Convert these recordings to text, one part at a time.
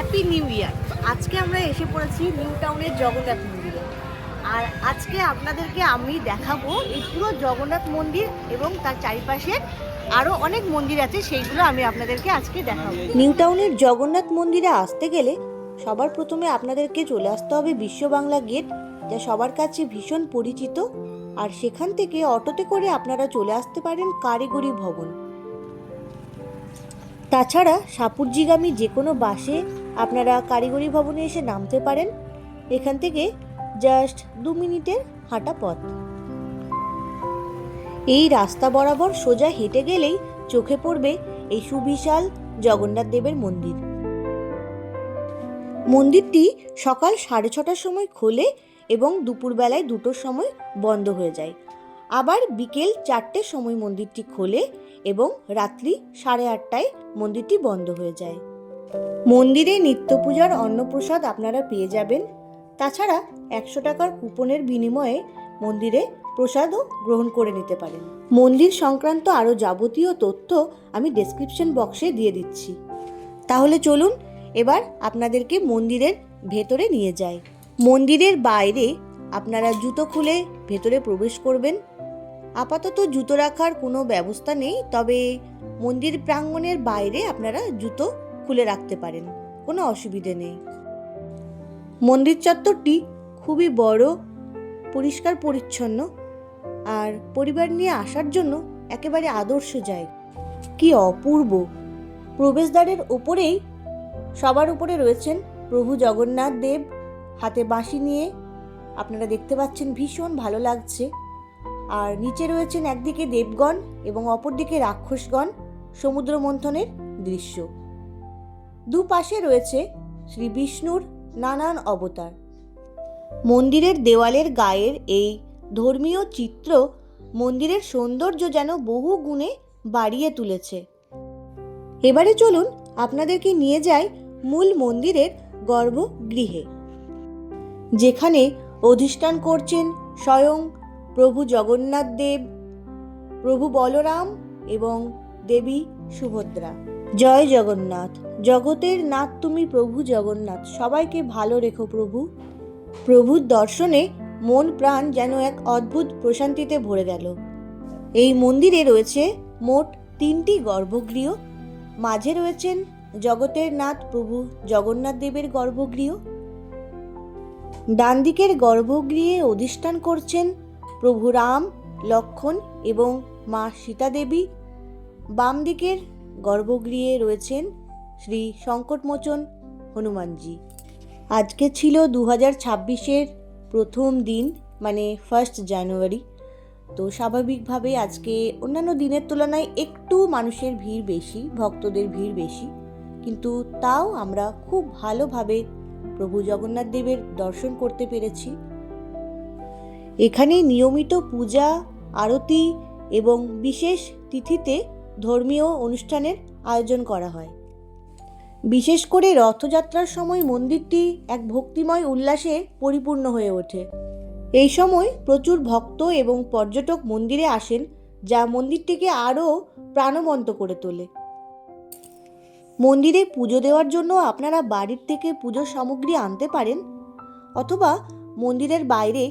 Happy new year. আজকে আমরা এসে পড়েছি নিউ টাউনের জগন্নাথ মন্দিরে। আর আজকে আপনাদেরকে আমি দেখাবো এই পুরো জগন্নাথ মন্দির এবং তার চারিপাশে আরও অনেক মন্দির আছে, সেইগুলো আমি আপনাদেরকে আজকে দেখাবো। নিউ টাউনের জগন্নাথ মন্দিরে আসতে গেলে সবার প্রথমে আপনাদেরকে চলে আসতে হবে বিশ্ব বাংলা গেট, যা সবার কাছে ভীষণ পরিচিত। আর সেখান থেকে অটোতে করে আপনারা চলে আসতে পারেন কারিগরি ভবন। তাছাড়া সাপুরজিগামী যে কোনো বাসে আপনারা কারিগরি ভবনে এসে নামতে পারেন। এখান থেকে জাস্ট 2 মিনিটের হাঁটা পথ। এই রাস্তা বরাবর সোজা হেঁটে গেলেই চোখে পড়বে এই সুবিশাল জগন্নাথ দেবের মন্দির। মন্দিরটি সকাল 6:30টার সময় খোলে এবং দুপুরবেলায় 2টোর সময় বন্ধ হয়ে যায়। আবার বিকেল 4টের সময় মন্দিরটি খোলে এবং রাত্রি 8:30টায় মন্দিরটি বন্ধ হয়ে যায়। মন্দিরে নিত্য পূজার অন্নপ্রসাদ আপনারা পেয়ে যাবেন। তাছাড়া 100 টাকার কুপনের বিনিময়ে মন্দিরে প্রসাদও গ্রহণ করে নিতে পারেন। মন্দির সংক্রান্ত আরও যাবতীয় তথ্য আমি ডেসক্রিপশন বক্সে দিয়ে দিচ্ছি। তাহলে চলুন এবার আপনাদেরকে মন্দিরের ভেতরে নিয়ে যাই। মন্দিরের বাইরে আপনারা জুতো খুলে ভেতরে প্রবেশ করবেন। আপাতত জুতো রাখার কোনো ব্যবস্থা নেই, তবে মন্দির প্রাঙ্গণের বাইরে আপনারা জুতো খুলে রাখতে পারেন, কোনো অসুবিধে নেই। মন্দির চত্বরটি খুবই বড়, পরিষ্কার পরিচ্ছন্ন আর পরিবার নিয়ে আসার জন্য একেবারে আদর্শ জায়গা। কি অপূর্ব! প্রবেশদ্বারের ওপরেই সবার উপরে রয়েছেন প্রভু জগন্নাথ দেব, হাতে বাঁশি নিয়ে। আপনারা দেখতে পাচ্ছেন, ভীষণ ভালো লাগছে। আর নিচে রয়েছেন একদিকে দেবগণ এবং অপরদিকে রাক্ষসগণ, সমুদ্র মন্থনের দৃশ্য। দুপাশে রয়েছে শ্রী বিষ্ণুর নানান অবতার। মন্দিরের দেওয়ালের গায়ের এই ধর্মীয় চিত্র মন্দিরের সৌন্দর্য যেন বহু গুণে বাড়িয়ে তুলেছে। এবারে চলুন আপনাদেরকে নিয়ে যাই মূল মন্দিরের গর্ভগৃহে, যেখানে অধিষ্ঠান করছেন স্বয়ং প্রভু জগন্নাথ দেব, প্রভু বলরাম এবং দেবী সুভদ্রা। জয় জগন্নাথ, জগতের নাথ তুমি প্রভু জগন্নাথ, সবাইকে ভালো রেখো প্রভু। প্রভুর দর্শনে মন প্রাণ যেন এক অদ্ভুত প্রশান্তিতে ভরে গেল। এই মন্দিরে রয়েছে মোট 3টি গর্ভগৃহ। মাঝে রয়েছেন জগতের নাথ প্রভু জগন্নাথ দেবের গর্ভগৃহ। ডান দিকের গর্ভগৃহে অধিষ্ঠান করছেন প্রভু রাম, লক্ষ্মণ এবং মা সীতা দেবী। বাম দিকের গর্ভগৃহে রয়েছেন শ্রী সংকটমোচন হনুমানজি। আজকে ছিল 2026-এর প্রথম দিন, মানে 1 জানুয়ারি। তো স্বাভাবিকভাবে আজকে অন্যান্য দিনের তুলনায় একটু মানুষের ভিড় বেশি, ভক্তদের ভিড় বেশি, কিন্তু তাও আমরা খুব ভালোভাবে প্রভু জগন্নাথ দেবের দর্শন করতে পেরেছি। এখানে নিয়মিত পূজা, আরতি এবং বিশেষ তিথিতে ধর্মীয় অনুষ্ঠানের আয়োজন করা হয়। বিশেষ করে রথযাত্রার সময় মন্দিরটি এক ভক্তিময় উল্লাসে পরিপূর্ণ হয়ে ওঠে। এই সময় প্রচুর ভক্ত এবং পর্যটক মন্দিরে আসেন, যা মন্দিরটিকে আরও প্রাণবন্ত করে তোলে। মন্দিরে পুজো দেওয়ার জন্য আপনারা বাড়ির থেকে পুজোর সামগ্রী আনতে পারেন, অথবা মন্দিরের বাইরে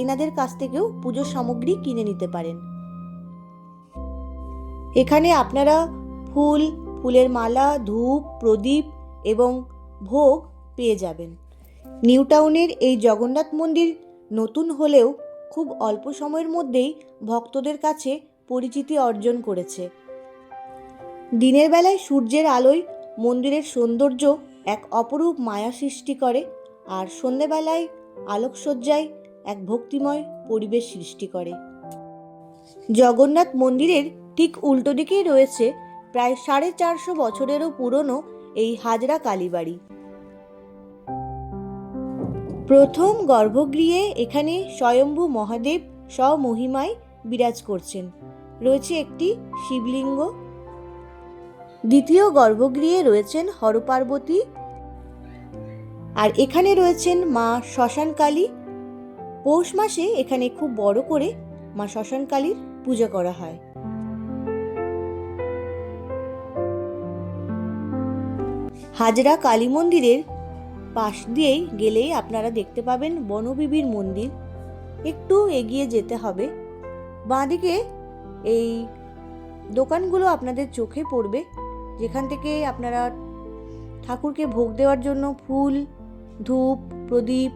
এনাদের কাছ থেকেও পুজোর সামগ্রী কিনে নিতে পারেন। এখানে আপনারা ফুল, ফুলের মালা, ধূপ, প্রদীপ এবং ভোগ পেয়ে যাবেন। নিউ টাউনের এই জগন্নাথ মন্দির নতুন হলেও খুব অল্প সময়ের মধ্যেই ভক্তদের কাছে পরিচিতি অর্জন করেছে। দিনের বেলায় সূর্যের আলোয় মন্দিরের সৌন্দর্য এক অপরূপ মায়া সৃষ্টি করে, আর সন্ধ্যেবেলায় আলোকসজ্জায় এক ভক্তিময় পরিবেশ সৃষ্টি করে। জগন্নাথ মন্দিরের ঠিক উল্টো দিকেই রয়েছে প্রায় 450 বছরেরও পুরনো এই হাজরা কালীবাড়ি। প্রথম গর্ভগৃহে এখানে স্বয়ম্ভু মহাদেব স্বমহিমায় বিরাজ করছেন। রয়েছে একটি শিবলিঙ্গ। দ্বিতীয় গর্ভগৃহে রয়েছেন হরপার্বতী, আর এখানে রয়েছেন মা শ্মশানকালী। পৌষ মাসে এখানে খুব বড় করে মা শ্মশানকালীর পূজা করা হয়। হাজরা কালী মন্দিরের পাশ দিয়েই গেলেই আপনারা দেখতে পাবেন বনবিবির মন্দির। একটু এগিয়ে যেতে হবে, বাঁদিকে এই দোকানগুলো আপনাদের চোখে পড়বে, যেখান থেকে আপনারা ঠাকুরকে ভোগ দেওয়ার জন্য ফুল, ধূপ, প্রদীপ,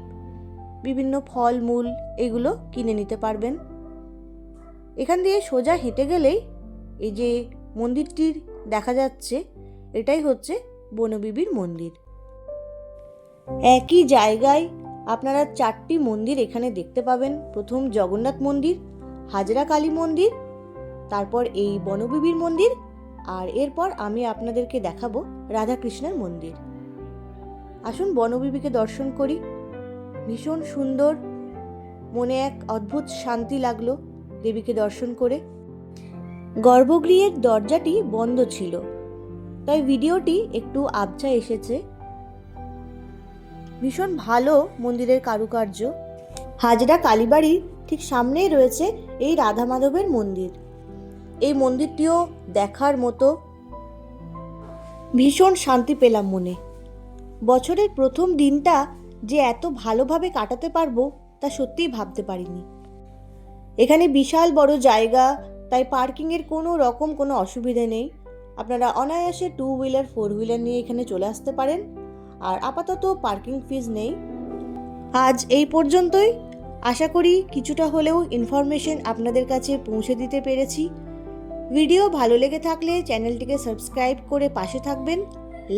বিভিন্ন ফলমূল এগুলো কিনে নিতে পারবেন। এখান দিয়ে সোজা হেঁটে গেলেই এই যে মন্দিরটির দেখা যাচ্ছে, এটাই হচ্ছে বনবিবির মন্দির। একই জায়গায় আপনারা 4টি মন্দির এখানে দেখতে পাবেন। প্রথম জগন্নাথ মন্দির, হাজরা কালী মন্দির, তারপর এই বনবিবির মন্দির, আর এরপর আমি আপনাদেরকে দেখাবো রাধাকৃষ্ণের মন্দির। আসুন বনবিবিকে দর্শন করি। ভীষণ সুন্দর, মনে এক অদ্ভুত শান্তি লাগলো দেবীকে দর্শন করে। গর্ভগৃহের দরজাটি বন্ধ ছিল, তাই ভিডিওটি একটু আবছা এসেছে। ভীষণ ভালো মন্দিরের কারুকার্য। হাজরা কালীবাড়ির ঠিক সামনেই রয়েছে এই রাধা মাধবের মন্দির। এই মন্দিরটিও দেখার মতো, ভীষণ শান্তি পেলাম মনে। বছরের প্রথম দিনটা যে এত ভালোভাবে কাটাতে পারবো তা সত্যিই ভাবতে পারিনি। এখানে বিশাল বড় জায়গা, তাই পার্কিংয়ের কোনো অসুবিধে নেই। আপনারা অনায়াসে 2 হুইলার 4 হুইলার নিয়ে এখানে চলে আসতে পারেন, আর আপাতত পার্কিং ফিজ নেই। আজ এই পর্যন্তই। আশা করি কিছুটা হলেও ইনফরমেশন আপনাদের কাছে পৌঁছে দিতে পেরেছি। ভিডিও ভালো লেগে থাকলে চ্যানেলটিকে সাবস্ক্রাইব করে পাশে থাকবেন,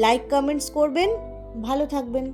লাইক কমেন্টস করবেন। ভালো থাকবেন।